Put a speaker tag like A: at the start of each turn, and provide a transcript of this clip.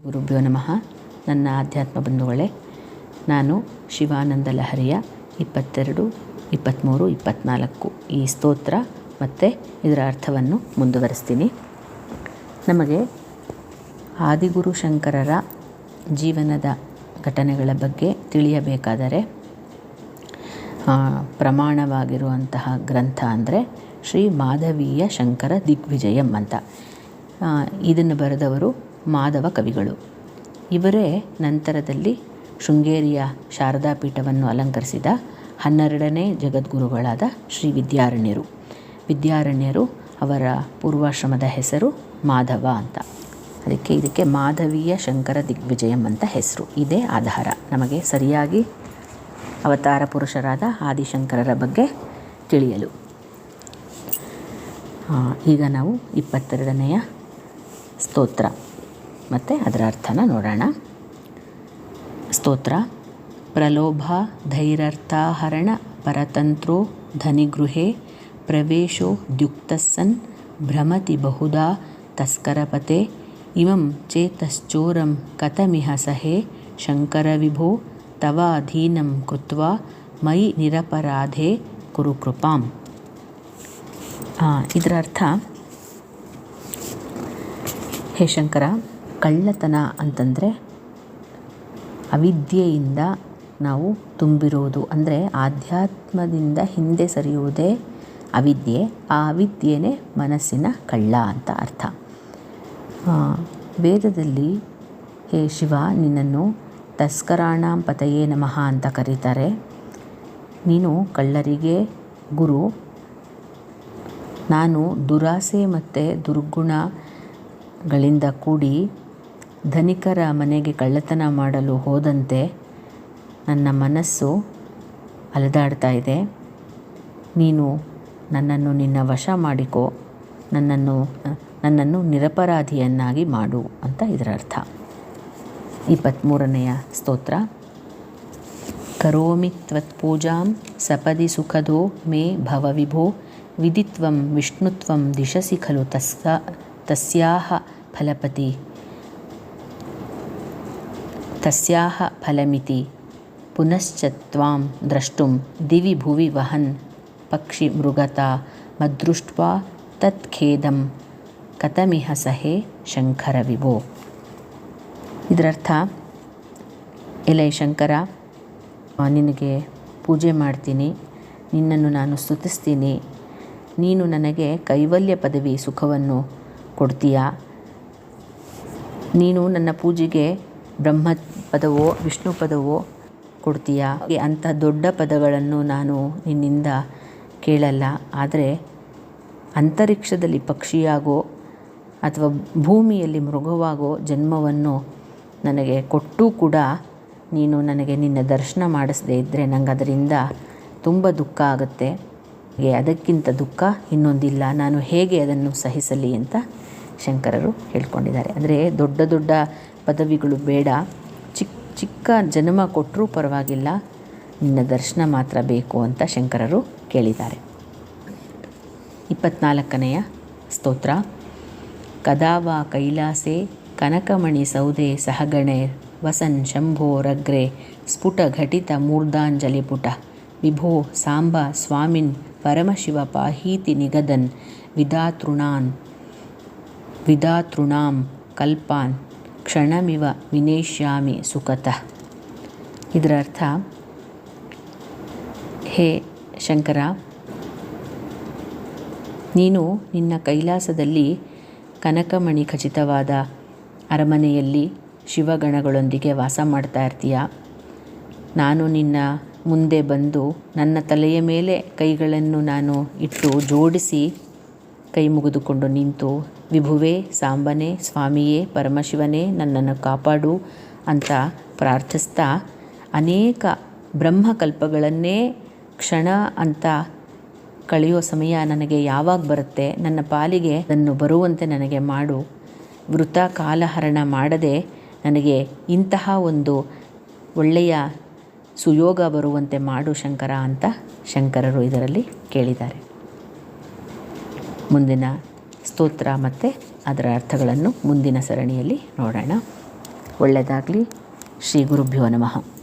A: ಗುರುಭ್ಯೋ ನಮಃ. ನನ್ನ ಆಧ್ಯಾತ್ಮ ಬಂಧುಗಳೇ, ನಾನು ಶಿವಾನಂದ ಲಹರಿಯ 22, 23, 24 ಈ ಸ್ತೋತ್ರ ಮತ್ತು ಇದರ ಅರ್ಥವನ್ನು ಮುಂದುವರಿಸ್ತೀನಿ. ನಮಗೆ ಆದಿಗುರು ಶಂಕರರ ಜೀವನದ ಘಟನೆಗಳ ಬಗ್ಗೆ ತಿಳಿಯಬೇಕಾದರೆ ಪ್ರಮಾಣವಾಗಿರುವಂತಹ ಗ್ರಂಥ ಅಂದರೆ ಶ್ರೀ ಮಾಧವೀಯ ಶಂಕರ ದಿಗ್ವಿಜಯಂ ಅಂತ. ಇದನ್ನು ಬರೆದವರು ಮಾಧವ ಕವಿಗಳು. ಇವರೇ ನಂತರದಲ್ಲಿ ಶೃಂಗೇರಿಯ ಶಾರದಾ ಪೀಠವನ್ನು ಅಲಂಕರಿಸಿದ 12ನೇ ಜಗದ್ಗುರುಗಳಾದ ಶ್ರೀ ವಿದ್ಯಾರಣ್ಯರು ಅವರ ಪೂರ್ವಾಶ್ರಮದ ಹೆಸರು ಮಾಧವ ಅಂತ. ಇದಕ್ಕೆ ಮಾಧವೀಯ ಶಂಕರ ದಿಗ್ವಿಜಯಂ ಅಂತ ಹೆಸರು. ಇದೇ ಆಧಾರ ನಮಗೆ ಸರಿಯಾಗಿ ಅವತಾರ ಪುರುಷರಾದ ಆದಿಶಂಕರರ ಬಗ್ಗೆ ತಿಳಿಯಲು. ಈಗ ನಾವು 22ನೆಯ ಸ್ತೋತ್ರ ಮತ್ತು ಅದರ ಅರ್ಥನ ನೋಡೋಣ. ಸ್ತೋತ್ರ: ಪ್ರಲೋಭ ಧೈರ್ಯರ್ಥಾಹರಣ ಪರತಂತ್ರೋ ಧನಿಗೃಹೇ ಪ್ರವೇಶೋ ದ್ಯುಕ್ತಸ್ಸನ್ ಭ್ರಮತಿ ಬಹುಧಾ ತಸ್ಕರಪತೆ ಇಮಂ ಚೇತಶ್ಚೋರಂ ಕಥಮಿಹ ಸಹೇ ಶಂಕರ ವಿಭೋ ತವ ಅಧೀನಂ ಕೃತ್ವಾ ಮಯಿ ನಿರಪರಾಧೇ ಕುರು ಕೃಪಾಂ. ಇದರ ಅರ್ಥ: ಹೇ ಶಂಕರ, ಕಳ್ಳತನ ಅಂತಂದರೆ ಅವಿದ್ಯೆಯಿಂದ ನಾವು ತುಂಬಿರುವುದು, ಅಂದರೆ ಆಧ್ಯಾತ್ಮದಿಂದ ಹಿಂದೆ ಸರಿಯುವುದೇ ಅವಿದ್ಯೆ. ಆ ಅವಿದ್ಯೆಯೇ ಮನಸ್ಸಿನ ಕಳ್ಳ ಅಂತ ಅರ್ಥ. ವೇದದಲ್ಲಿ ಹೇ ಶಿವ, ನಿನ್ನನ್ನು ತಸ್ಕರಾಣಾಂ ಪತಯೇ ನಮಃ ಅಂತ ಕರೀತಾರೆ. ನೀನು ಕಳ್ಳರಿಗೆ ಗುರು. ನಾನು ದುರಾಸೆ ಮತ್ತು ದುರ್ಗುಣಗಳಿಂದ ಕೂಡಿ ಧನಿಕರ ಮನೆಗೆ ಕಳ್ಳತನ ಮಾಡಲು ಹೋದಂತೆ ನನ್ನ ಮನಸ್ಸು ಅಲೆದಾಡ್ತಾ ಇದೆ. ನೀನು ನನ್ನನ್ನು ನಿನ್ನ ವಶ ಮಾಡಿಕೊ, ನನ್ನನ್ನು ನಿರಪರಾಧಿಯನ್ನಾಗಿ ಮಾಡು ಅಂತ ಇದರ ಅರ್ಥ. 23ನೆಯ ಸ್ತೋತ್ರ: ಕರೋಮಿ ತ್ವತ್ಪೂಜಾಂ ಸಪದಿ ಸುಖದೋ ಮೇ ಭವ ವಿಭೋ ವಿದಿತ್ವಂ ವಿಷ್ಣುತ್ವಂ ದಿಶಸಿ ಖಲು ತಸ್ಯಾಹ ಫಲಪತಿ ತಸ್ಯಾಹ ಫಲಮಿತಿ ಪುನಶ್ಚ ತ್ವಾಂ ದ್ರಷ್ಟುಂ ದಿವಿ ಭುವಿ ವಹನ್ ಪಕ್ಷಿ ಮೃಗತಾ ಮದೃಷ್ಟ್ವಾ ತತ್ಖೇದಂ ಕಥಮಿಹ ಸಹೇ ಶಂಕರ ವಿಭೋ. ಇದರರ್ಥ: ಎಲೈ ಶಂಕರ, ನಿನಗೆ ಪೂಜೆ ಮಾಡ್ತೀನಿ, ನಿನ್ನನ್ನು ನಾನು ಸ್ತುತಿಸ್ತೀನಿ. ನೀನು ನನಗೆ ಕೈವಲ್ಯ ಪದವಿ ಸುಖವನ್ನು ಕೊಡ್ತೀಯಾ. ನೀನು ನನ್ನ ಪೂಜೆಗೆ ಬ್ರಹ್ಮ ಪದವೋ ವಿಷ್ಣು ಪದವೋ ಕೊಡ್ತೀಯಾ. ಅಂಥ ದೊಡ್ಡ ಪದಗಳನ್ನು ನಾನು ನಿನ್ನಿಂದ ಕೇಳಲ್ಲ. ಆದರೆ ಅಂತರಿಕ್ಷದಲ್ಲಿ ಪಕ್ಷಿಯಾಗೋ ಅಥವಾ ಭೂಮಿಯಲ್ಲಿ ಮೃಗವಾಗೋ ಜನ್ಮವನ್ನು ನನಗೆ ಕೊಟ್ಟೂ ಕೂಡ ನೀನು ನನಗೆ ನಿನ್ನ ದರ್ಶನ ಮಾಡಿಸದೇ ಇದ್ದರೆ ನಂಗೆ ಅದರಿಂದ ತುಂಬ ದುಃಖ ಆಗುತ್ತೆ. ಅದಕ್ಕಿಂತ ದುಃಖ ಇನ್ನೊಂದಿಲ್ಲ. ನಾನು ಹೇಗೆ ಅದನ್ನು ಸಹಿಸಲಿ ಅಂತ ಶಂಕರರು ಹೇಳ್ಕೊಂಡಿದ್ದಾರೆ. ಅಂದರೆ ದೊಡ್ಡ ದೊಡ್ಡ ಪದವಿಗಳು ಬೇಡ, ಚಿಕ್ಕ ಜನ್ಮ ಕೊಟ್ಟರೂ ಪರವಾಗಿಲ್ಲ, ನಿನ್ನ ದರ್ಶನ ಮಾತ್ರ ಬೇಕು ಅಂತ ಶಂಕರರು ಕೇಳಿದ್ದಾರೆ. 24ನೆಯ ಸ್ತೋತ್ರ: ಕದಾ ವಾ ಕೈಲಾಸೆ ಕನಕಮಣಿ ಸೌದೆ ಸಹಗಣೈರ್ ವಸನ್ ಶಂಭೋರಗ್ರೆ ಸ್ಫುಟ ಘಟಿತ ಮೂರ್ಧಾಂಜಲಿಪುಟ ವಿಭೋ ಸಾಂಬ ಸ್ವಾಮಿನ್ ಪರಮಶಿವ ಪಾಹೀತಿ ನಿಗದನ್ ವಿಧಾತೃಣಾಂ ಕಲ್ಪಾನ್ ಕ್ಷಣಮಿವ ವಿನೇಶ್ಯಾಮಿ ಸುಖತಃ. ಇದರ ಅರ್ಥ: ಹೇ ಶಂಕರ, ನೀನು ನಿನ್ನ ಕೈಲಾಸದಲ್ಲಿ ಕನಕಮಣಿ ಖಚಿತವಾದ ಅರಮನೆಯಲ್ಲಿ ಶಿವಗಣಗಳೊಂದಿಗೆ ವಾಸ ಮಾಡ್ತಾ ಇರ್ತೀಯ. ನಾನು ನಿನ್ನ ಮುಂದೆ ಬಂದು ನನ್ನ ತಲೆಯ ಮೇಲೆ ಕೈಗಳನ್ನು ನಾನು ಇಟ್ಟು ಜೋಡಿಸಿ ಕೈ ಮುಗಿದುಕೊಂಡು ನಿಂತು, ವಿಭುವೇ, ಸಾಂಬನೇ, ಸ್ವಾಮಿಯೇ, ಪರಮಶಿವನೇ, ನನ್ನನ್ನು ಕಾಪಾಡು ಅಂತ ಪ್ರಾರ್ಥಿಸ್ತಾ ಅನೇಕ ಬ್ರಹ್ಮಕಲ್ಪಗಳನ್ನೇ ಕ್ಷಣ ಅಂತ ಕಳೆಯೋ ಸಮಯ ನನಗೆ ಯಾವಾಗ ಬರುತ್ತೆ, ನನ್ನ ಪಾಲಿಗೆ ಅದನ್ನು ಬರುವಂತೆ ನನಗೆ ಮಾಡು. ವೃಥಾ ಕಾಲಹರಣ ಮಾಡದೆ ನನಗೆ ಇಂತಹ ಒಂದು ಒಳ್ಳೆಯ ಸುಯೋಗ ಬರುವಂತೆ ಮಾಡು ಶಂಕರ ಅಂತ ಶಂಕರರು ಇದರಲ್ಲಿ ಕೇಳಿದ್ದಾರೆ. ಮುಂದಿನ ಸ್ತೋತ್ರ ಮತ್ತು ಅದರ ಅರ್ಥಗಳನ್ನು ಮುಂದಿನ ಸರಣಿಯಲ್ಲಿ ನೋಡೋಣ. ಒಳ್ಳೆಯದಾಗಲಿ. ಶ್ರೀ ಗುರುಭ್ಯೋ ನಮಃ.